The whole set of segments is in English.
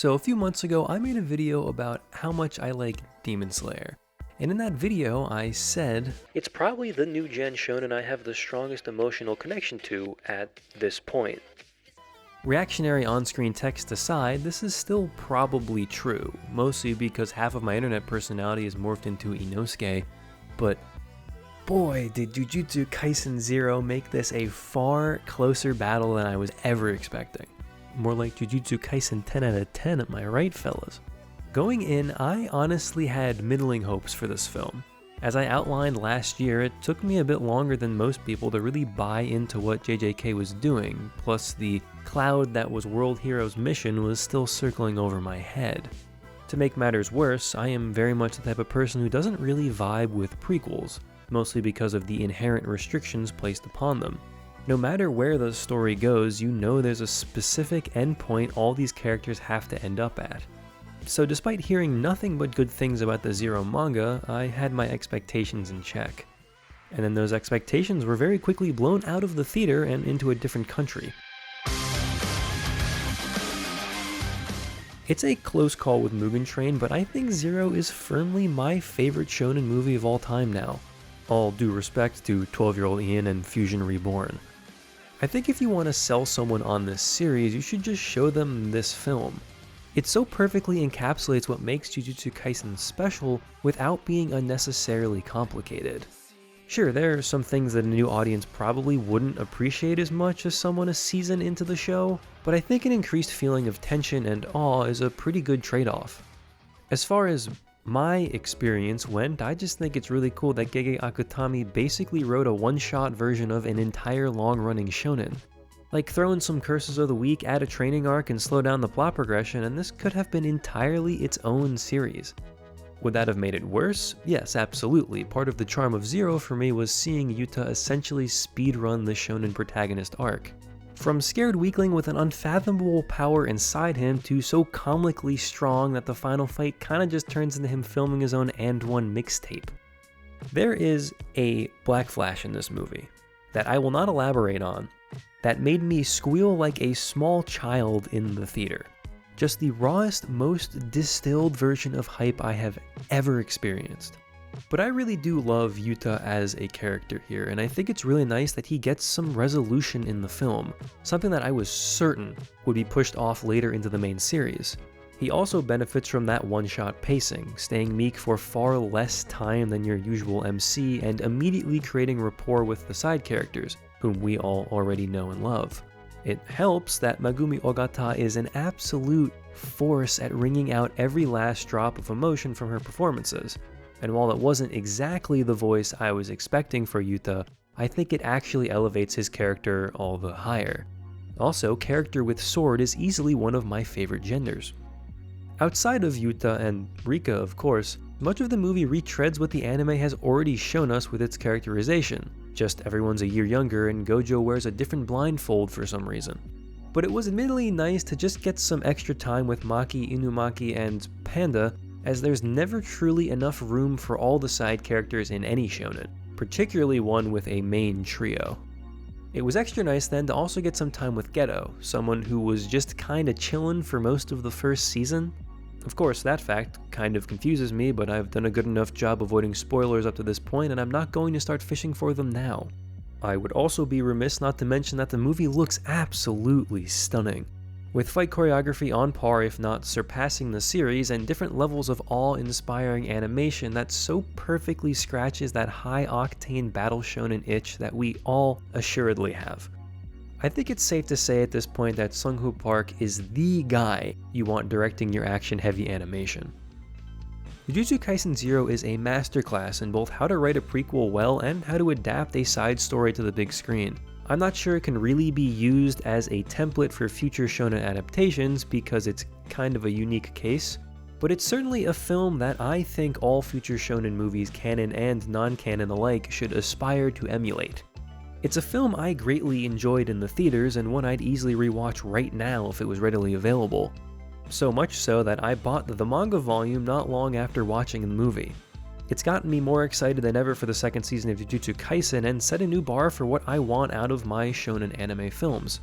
So a few months ago, I made a video about how much I like Demon Slayer. And in that video, I said, "It's probably the new gen shonen I have the strongest emotional connection to at this point." Reactionary on-screen text aside, this is still probably true, mostly because half of my internet personality is morphed into Inosuke, but boy, did Jujutsu Kaisen 0 make this a far closer battle than I was ever expecting. More like Jujutsu Kaisen 10 out of 10, am I right, fellas? Going in, I honestly had middling hopes for this film. As I outlined last year, it took me a bit longer than most people to really buy into what JJK was doing, plus the cloud that was World Hero's mission was still circling over my head. To make matters worse, I am very much the type of person who doesn't really vibe with prequels, mostly because of the inherent restrictions placed upon them. No matter where the story goes, you know there's a specific endpoint all these characters have to end up at. So despite hearing nothing but good things about the Zero manga, I had my expectations in check. And then those expectations were very quickly blown out of the theater and into a different country. It's a close call with Mugen Train, but I think Zero is firmly my favorite shonen movie of all time now. All due respect to 12-year-old Ian and Fusion Reborn. I think if you want to sell someone on this series, you should just show them this film. It so perfectly encapsulates what makes Jujutsu Kaisen special without being unnecessarily complicated. Sure, there are some things that a new audience probably wouldn't appreciate as much as someone a season into the show, but I think an increased feeling of tension and awe is a pretty good trade-off. As far as my experience went, I just think it's really cool that Gege Akutami basically wrote a one-shot version of an entire long-running shonen. Like, throw in some curses of the week, add a training arc, and slow down the plot progression, and this could have been entirely its own series. Would that have made it worse? Yes, absolutely. Part of the charm of Zero for me was seeing Yuta essentially speedrun the shonen protagonist arc. From scared weakling with an unfathomable power inside him to so comically strong that the final fight kinda just turns into him filming his own And One mixtape. There is a black flash in this movie that I will not elaborate on that made me squeal like a small child in the theater. Just the rawest, most distilled version of hype I have ever experienced. But I really do love Yuta as a character here, and I think it's really nice that he gets some resolution in the film, something that I was certain would be pushed off later into the main series. He also benefits from that one-shot pacing, staying meek for far less time than your usual MC and immediately creating rapport with the side characters, whom we all already know and love. It helps that Megumi Ogata is an absolute force at wringing out every last drop of emotion from her performances. And while it wasn't exactly the voice I was expecting for Yuta, I think it actually elevates his character all the higher. Also, character with sword is easily one of my favorite genders. Outside of Yuta and Rika, of course, much of the movie retreads what the anime has already shown us with its characterization. Just everyone's a year younger and Gojo wears a different blindfold for some reason. But it was admittedly nice to just get some extra time with Maki, Inumaki, and Panda, as there's never truly enough room for all the side characters in any shonen, particularly one with a main trio. It was extra nice then to also get some time with Geto, someone who was just kinda chillin' for most of the first season. Of course, that fact kind of confuses me, but I've done a good enough job avoiding spoilers up to this point, and I'm not going to start fishing for them now. I would also be remiss not to mention that the movie looks absolutely stunning, with fight choreography on par if not surpassing the series and different levels of awe-inspiring animation that so perfectly scratches that high-octane battle shonen itch that we all assuredly have. I think it's safe to say at this point that Sung-Hoo Park is the guy you want directing your action-heavy animation. Jujutsu Kaisen 0 is a masterclass in both how to write a prequel well and how to adapt a side story to the big screen. I'm not sure it can really be used as a template for future shonen adaptations because it's kind of a unique case, but it's certainly a film that I think all future shonen movies, canon and non-canon alike, should aspire to emulate. It's a film I greatly enjoyed in the theaters and one I'd easily rewatch right now if it was readily available. So much so that I bought the manga volume not long after watching the movie. It's gotten me more excited than ever for the second season of Jujutsu Kaisen and set a new bar for what I want out of my shonen anime films.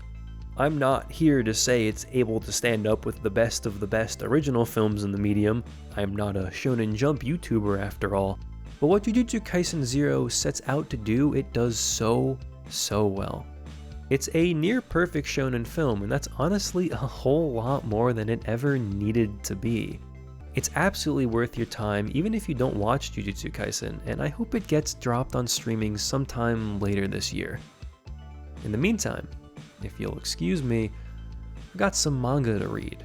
I'm not here to say it's able to stand up with the best of the best original films in the medium. I'm not a Shonen Jump YouTuber after all. But what Jujutsu Kaisen 0 sets out to do, it does so well. It's a near-perfect shonen film, and that's honestly a whole lot more than it ever needed to be. It's absolutely worth your time, even if you don't watch Jujutsu Kaisen, and I hope it gets dropped on streaming sometime later this year. In the meantime, if you'll excuse me, I've got some manga to read.